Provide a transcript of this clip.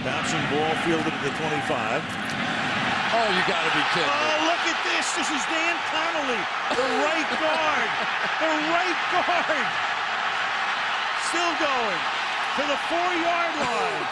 Bouncing ball fielded at the 25. Oh, you got to be kidding me. Oh, look at this. This is Dan Connolly, the right guard. The right guard. Still going to the 4-yard line.